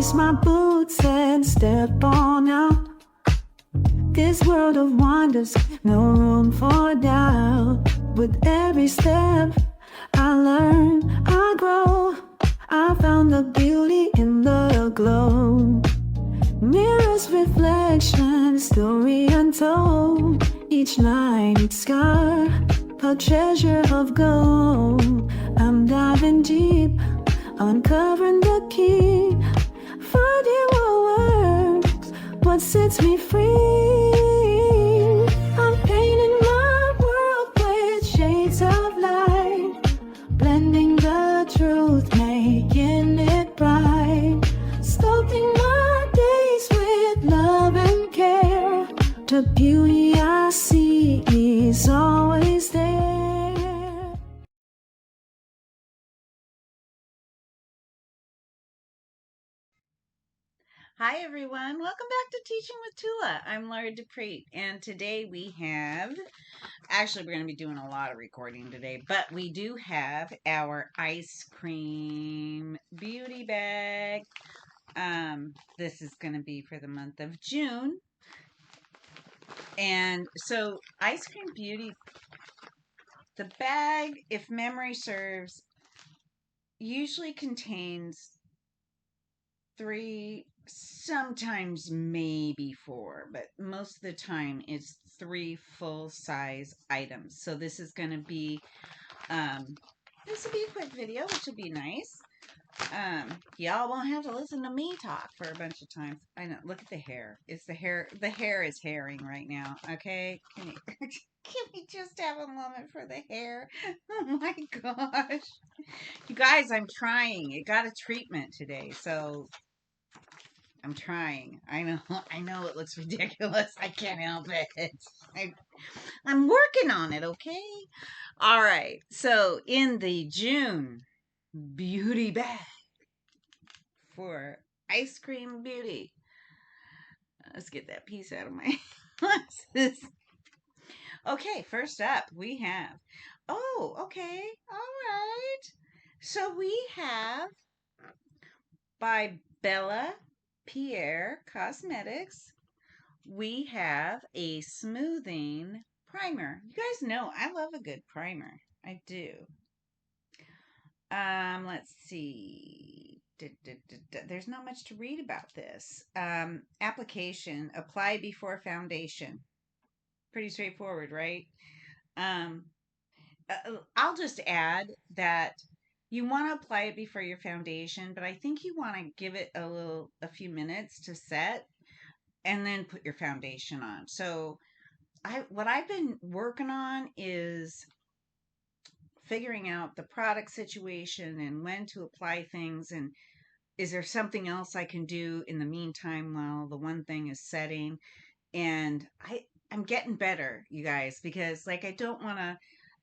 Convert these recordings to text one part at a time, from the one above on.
lace my boots and step on out. This world of wonders, no room for doubt. With every step I learn, I grow. I found the beauty in the glow. Mirrors, reflections, story untold. Each night, each scar, a treasure of gold. I'm diving deep, uncovering the key, finding what works, what sets me free. I'm painting my world with shades of light, blending the truth, making it bright, sculpting my days with love and care. The beauty I see is always there. Hi everyone, welcome back to Teaching with Tula. I'm Laura Dupree, and today we have, actually we're going to be doing a lot of recording today, but we do have our ice cream beauty bag. This is going to be for the month of June. And so ice cream beauty, the bag, if memory serves, usually contains 3, sometimes maybe 4, but most of the time it's 3 full-size items. So this is going to be this will be a quick video, which will be nice. Y'all won't have to listen to me talk for a bunch of times. I know. Look at the hair. It's the hair. The hair is hairing right now. Okay, can we just have a moment for the hair? Oh my gosh, you guys, I'm trying. It got a treatment today, so I'm trying. I know. I know it looks ridiculous. I can't help it. I'm working on it, okay? All right. So, in the June beauty bag for ice cream beauty. Let's get that piece out of my glasses. Okay, first up, we have. Oh, okay. All right. So, we have by Bella Pierre Cosmetics, we have a smoothing primer. You guys know I love a good primer. I do. Let's see. There's not much to read about this. Application, apply before foundation. Pretty straightforward, right? Um, I'll just add that you want to apply it before your foundation, but I think you want to give it a few minutes to set and then put your foundation on. So what I've been working on is figuring out the product situation and when to apply things, and is there something else I can do in the meantime while the one thing is setting. And I'm getting better, you guys, because like I don't want to,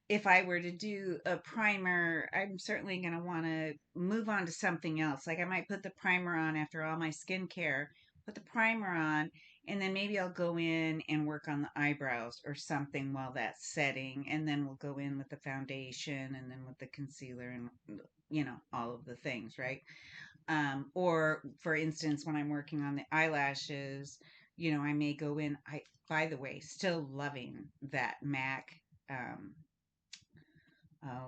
if I were to do a primer, I'm certainly going to want to move on to something else. Like I might put the primer on after all my skincare, put the primer on, and then maybe I'll go in and work on the eyebrows or something while that's setting. And then we'll go in with the foundation and then with the concealer and, all of the things, right? Or for instance, when I'm working on the eyelashes, I may go in. By the way, still loving that MAC. Um,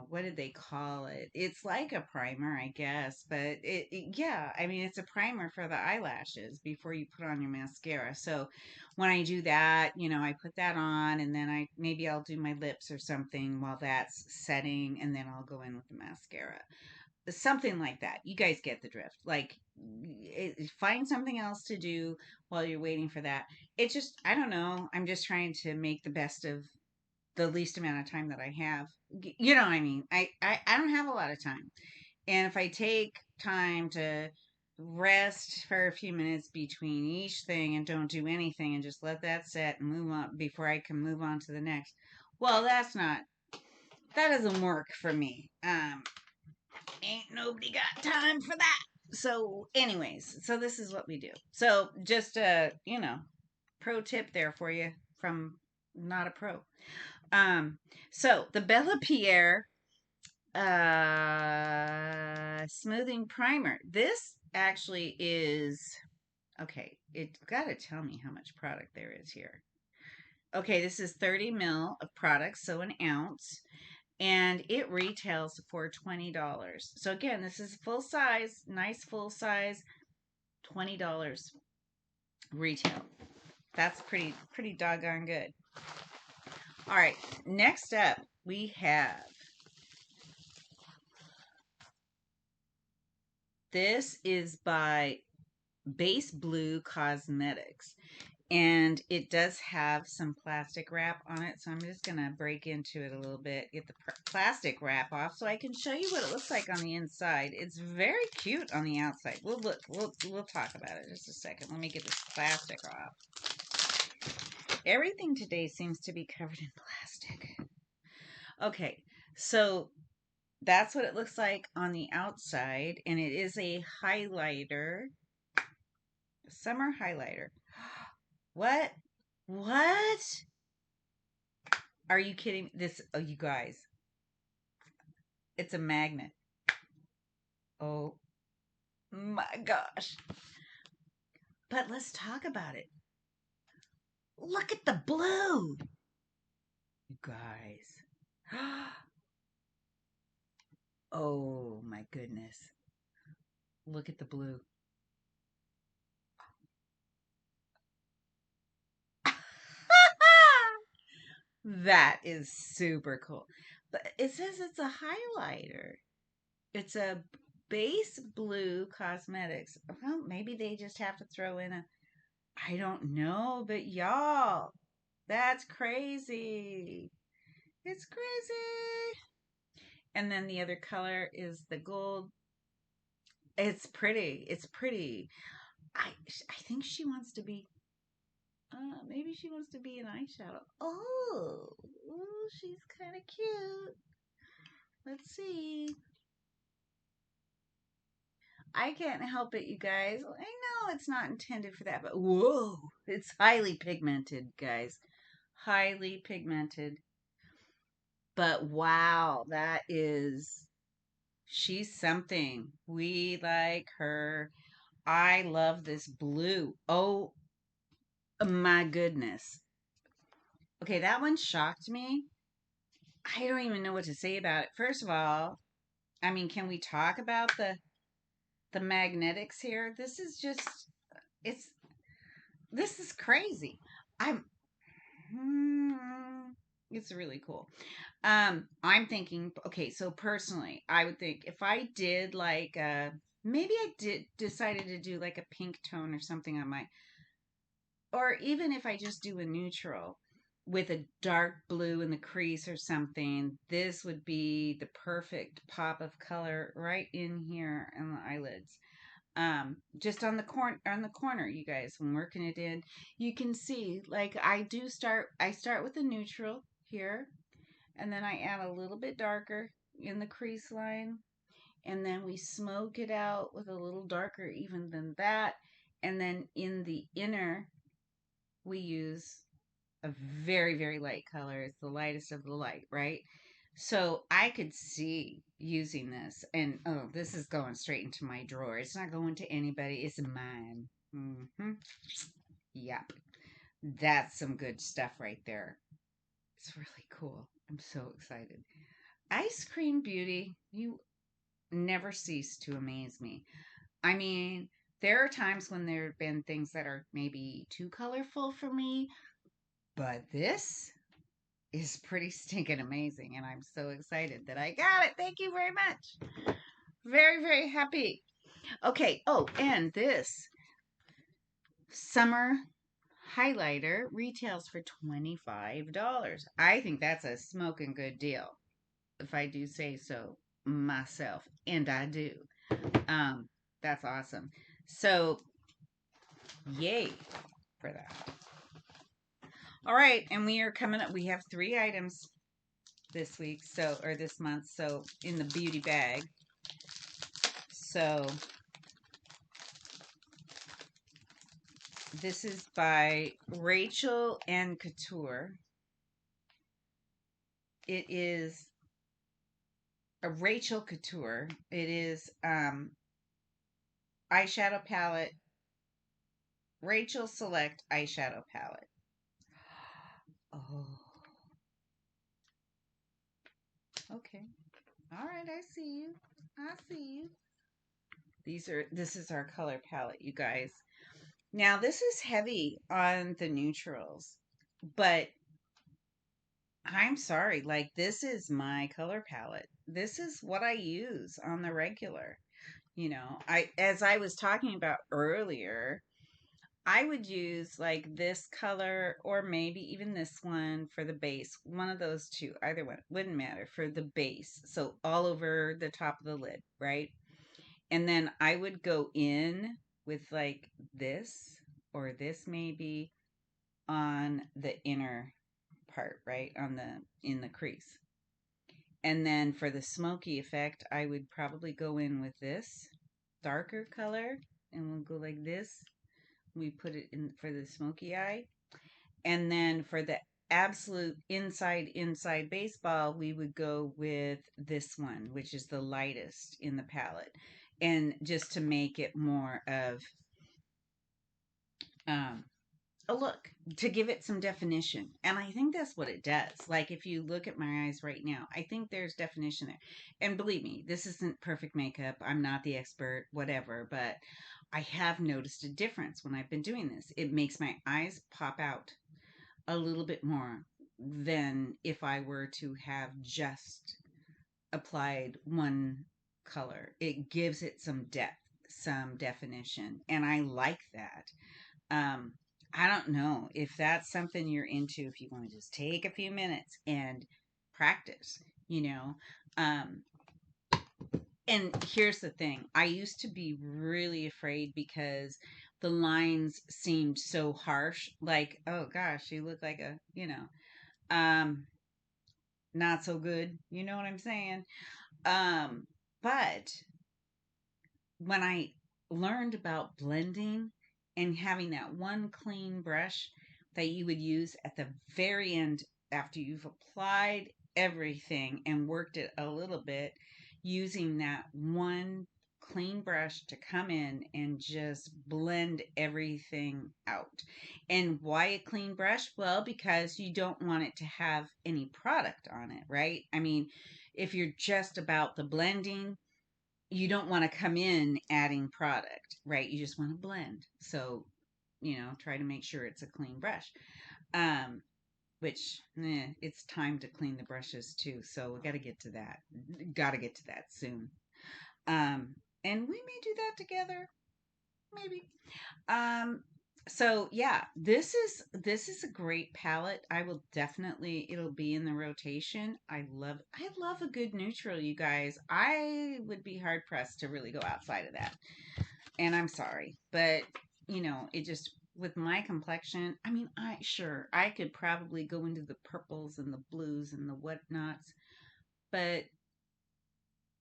what did they call it? It's like a primer, I guess, but yeah, I mean, it's a primer for the eyelashes before you put on your mascara. So when I do that, I put that on, and then maybe I'll do my lips or something while that's setting, and then I'll go in with the mascara. Something like that. You guys get the drift. Like, find something else to do while you're waiting for that. It's just, I don't know. I'm just trying to make the best of the least amount of time that I have. You know what I mean? I don't have a lot of time. And if I take time to rest for a few minutes between each thing and don't do anything and just let that set and move on before I can move on to the next, well, that doesn't work for me. Ain't nobody got time for that. So, anyways, so this is what we do. So, just pro tip there for you from not a pro. So the Bella Pierre smoothing primer. This actually is, okay, it got to tell me how much product there is here. Okay, this is 30 mil of product, so an ounce, and it retails for $20. So again, this is full size, nice full size, $20 retail. That's pretty doggone good. All right, next up we have, this is by Base Blue Cosmetics, and it does have some plastic wrap on it, so I'm just gonna break into it a little bit, get the plastic wrap off so I can show you what it looks like on the inside. It's very cute on the outside. We'll talk about it in just a second. Let me get this plastic off. Everything today seems to be covered in plastic. Okay, so that's what it looks like on the outside, and it is a highlighter, summer highlighter. What? What? Are you kidding? This, oh, you guys, it's a magnet. Oh my gosh. But let's talk about it. Look at the blue. You guys. Oh my goodness. Look at the blue. That is super cool. But it says it's a highlighter. It's a base blue cosmetics. Well, maybe they just have to throw in a, I don't know, but y'all, that's crazy. It's crazy. And then the other color is the gold. It's pretty. It's pretty. I think she wants to be, maybe she wants to be an eyeshadow. Oh, ooh, she's kind of cute. Let's see. I can't help it, you guys. I know it's not intended for that, but whoa, it's highly pigmented, guys. Highly pigmented. But wow, that is, she's something. We like her. I love this blue. Oh my goodness. Okay, that one shocked me. I don't even know what to say about it. First of all, I mean, can we talk about the magnetics here? This is just, it's, this is crazy. I'm hmm, it's really cool. I'm thinking, okay, so personally, I would think if I did like maybe I did decided to do like a pink tone or something on my, or even if I just do a neutral with a dark blue in the crease or something, this would be the perfect pop of color right in here on the eyelids. Just on the corner, you guys, when working it in, you can see like I start with a neutral here, and then I add a little bit darker in the crease line, and then we smoke it out with a little darker even than that, and then in the inner we use a very, very light color. It's the lightest of the light, right? So I could see using this, and oh, this is going straight into my drawer. It's not going to anybody. It's mine. Yep, that's some good stuff right there. It's really cool. I'm so excited. Ice Cream Beauty, you never cease to amaze me. I mean, there are times when there have been things that are maybe too colorful for me, but this is pretty stinking amazing, and I'm so excited that I got it. Thank you very much. Very, very happy. Okay. Oh, and this summer highlighter retails for $25. I think that's a smoking good deal, if I do say so myself, and I do. Um, that's awesome. So, yay for that. All right, and we are coming up. We have 3 items this week, so, or this month, so in the beauty bag. So this is by Rachel and Couture. It is a Rachel Couture. It is eyeshadow palette, Rachel Select eyeshadow palette. Oh, okay. All right, I see you. I see you. This is our color palette, you guys. Now, this is heavy on the neutrals, but I'm sorry, like this is my color palette. This is what I use on the regular. You know, I as I was talking about earlier, I would use like this color or maybe even this one for the base. One of those two, either one, wouldn't matter for the base. So all over the top of the lid, right? And then I would go in with like this or this maybe on the inner part, right? On the in the crease. And then for the smoky effect, I would probably go in with this darker color and we'll go like this. We put it in for the smoky eye. And then for the absolute inside baseball, we would go with this one, which is the lightest in the palette. And just to make it more of um, a look, to give it some definition. And I think that's what it does. Like if you look at my eyes right now, I think there's definition there. And believe me, this isn't perfect makeup. I'm not the expert, whatever, but I have noticed a difference when I've been doing this. It makes my eyes pop out a little bit more than if I were to have just applied one color. It gives it some depth, some definition, and I like that. Um, I don't know if that's something you're into, if you want to just take a few minutes and practice, you know. Um, and here's the thing, I used to be really afraid because the lines seemed so harsh. Like, oh gosh, you look like a, um, not so good. You know what I'm saying? But when I learned about blending and having that one clean brush that you would use at the very end after you've applied everything and worked it a little bit, using that one clean brush to come in and just blend everything out. And why a clean brush? Well, because you don't want it to have any product on it, right? I mean, if you're just about the blending, you don't want to come in adding product, right? You just want to blend. So, try to make sure it's a clean brush. Um, which it's time to clean the brushes too. So we got to get to that. Got to get to that soon. Um, and we may do that together, maybe. Um, so yeah, this is a great palette. I will definitely it'll be in the rotation. I love a good neutral, you guys. I would be hard pressed to really go outside of that. And I'm sorry, but it just with my complexion, I mean, I could probably go into the purples and the blues and the whatnots, but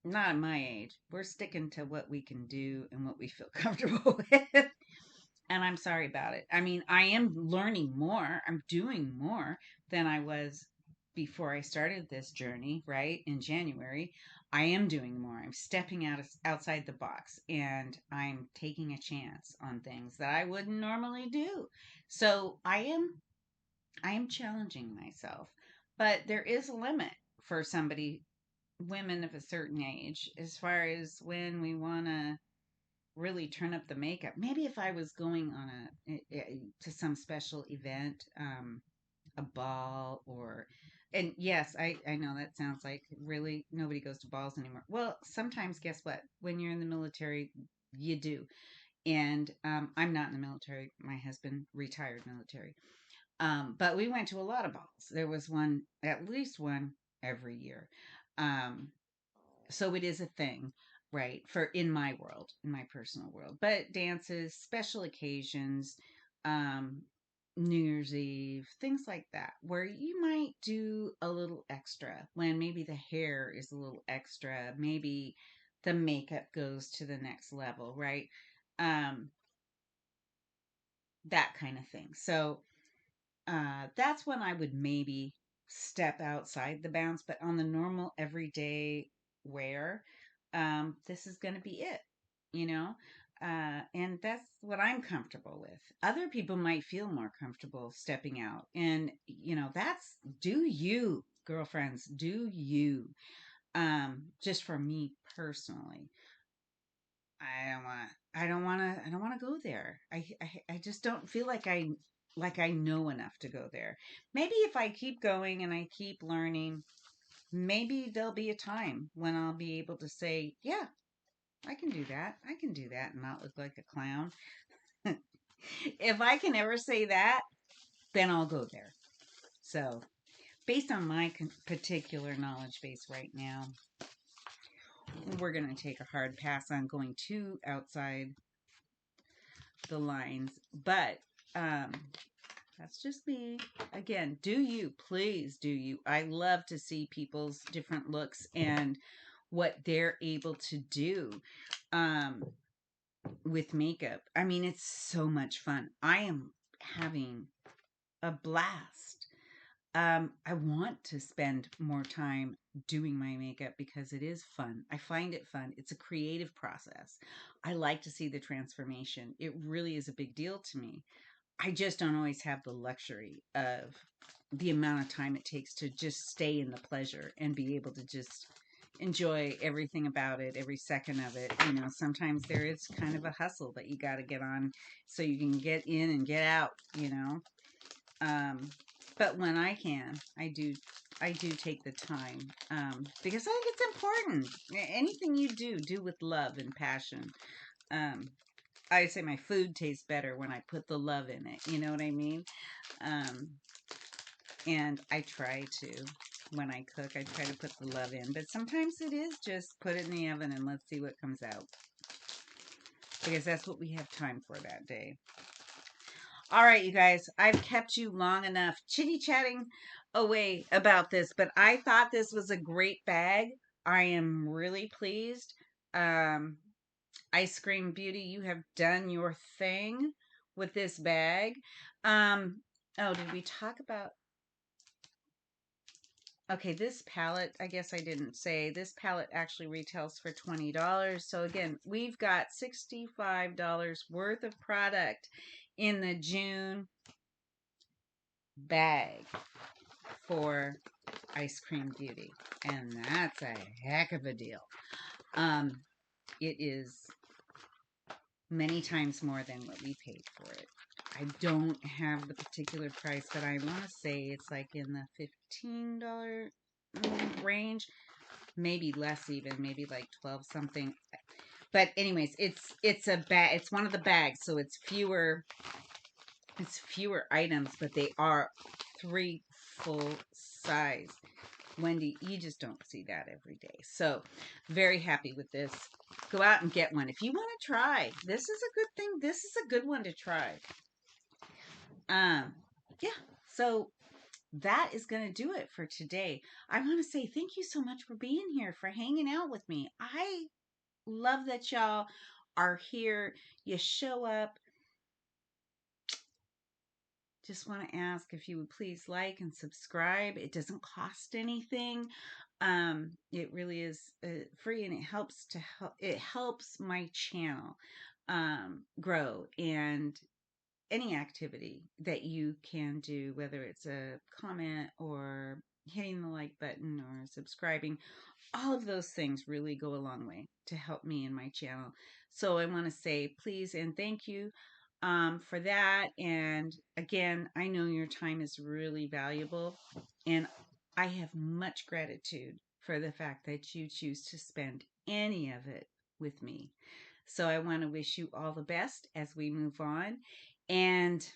not at my age. We're sticking to what we can do and what we feel comfortable with. And I'm sorry about it. I mean, I am learning more. I'm doing more than I was before I started this journey, right? In January, I am doing more. I'm stepping outside the box and I'm taking a chance on things that I wouldn't normally do. So, I am challenging myself. But there is a limit for somebody women of a certain age as far as when we want to really turn up the makeup. Maybe if I was going on to some special event, a ball or and yes, I know that sounds like really nobody goes to balls anymore. Well, sometimes guess what? When you're in the military, you do. And I'm not in the military. My husband retired military. But we went to a lot of balls. There was one, at least one every year. Um, so it is a thing, right? For in my world, in my personal world, but dances, special occasions, um New Year's Eve, things like that, where you might do a little extra when maybe the hair is a little extra, maybe the makeup goes to the next level, right? um that kind of thing. So that's when I would maybe step outside the bounds. But on the normal everyday wear, this is going to be it, you know? And that's what I'm comfortable with. Other people might feel more comfortable stepping out. And, that's do you, girlfriends, do you. Just for me personally, I don't want to go there. I just don't feel like I know enough to go there. Maybe if I keep going and I keep learning, maybe there'll be a time when I'll be able to say, yeah, I can do that. I can do that and not look like a clown. If I can ever say that, then I'll go there. So, based on my particular knowledge base right now, we're going to take a hard pass on going too outside the lines. But that's just me. Again, do you, please do you. I love to see people's different looks and what they're able to do with makeup. I mean, it's so much fun. I am having a blast. I want to spend more time doing my makeup because it is fun. I find it fun. It's a creative process. I like to see the transformation. It really is a big deal to me. I just don't always have the luxury of the amount of time it takes to just stay in the pleasure and be able to just enjoy everything about it, every second of it. Sometimes there is kind of a hustle that you got to get on so you can get in and get out. Um, but when I can, I do take the time because I think it's important. Anything you do with love and passion. Um, I say my food tastes better when I put the love in it. You know what I mean? Um, and I try to. When I cook, I try to put the love in. But sometimes it is just put it in the oven and let's see what comes out. Because that's what we have time for that day. All right, you guys, I've kept you long enough chitty chatting away about this, but I thought this was a great bag. I am really pleased. Um, Eyescream Beauty, you have done your thing with this bag. Oh, did we talk about? Okay, this palette, I guess I didn't say, this palette actually retails for $20. So again, we've got $65 worth of product in the June bag for Eyescream Beauty. And that's a heck of a deal. It is many times more than what we paid for it. I don't have the particular price, but I want to say it's like in the $15 range, maybe less even, maybe like 12 something. But anyways, it's a bag. It's one of the bags, so it's fewer items, but they are 3 full size. Wendy, you just don't see that every day. So, very happy with this. Go out and get one. If you want to try, this is a good thing. This is a good one to try. Yeah. So, that is going to do it for today. I want to say thank you so much for being here, for hanging out with me. I love that y'all are here. You show up. Just want to ask if you would please like and subscribe. It doesn't cost anything. It really is free, and it helps my channel grow. And any activity that you can do, whether it's a comment or hitting the like button or subscribing, all of those things really go a long way to help me and my channel. So I want to say please and thank you for that. And again, I know your time is really valuable, and I have much gratitude for the fact that you choose to spend any of it with me. So I want to wish you all the best as we move on, and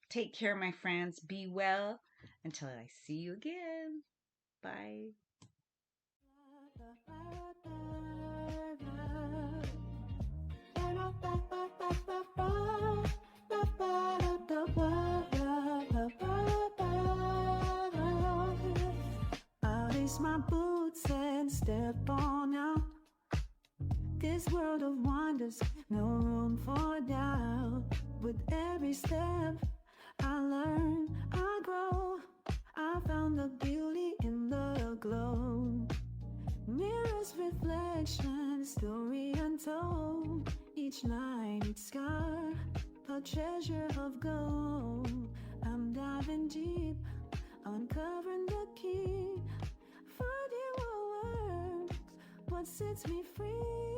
take care, my friends. Be well until I see you again. Bye. I'll lace my boots and step on out. This world of wonders, no room for doubt. With every step I learn, I grow. I found the beauty in the glow. Mirrors, reflections, story untold. each line, each scar, a treasure of gold. I'm diving deep, uncovering the key, finding what works, what sets me free.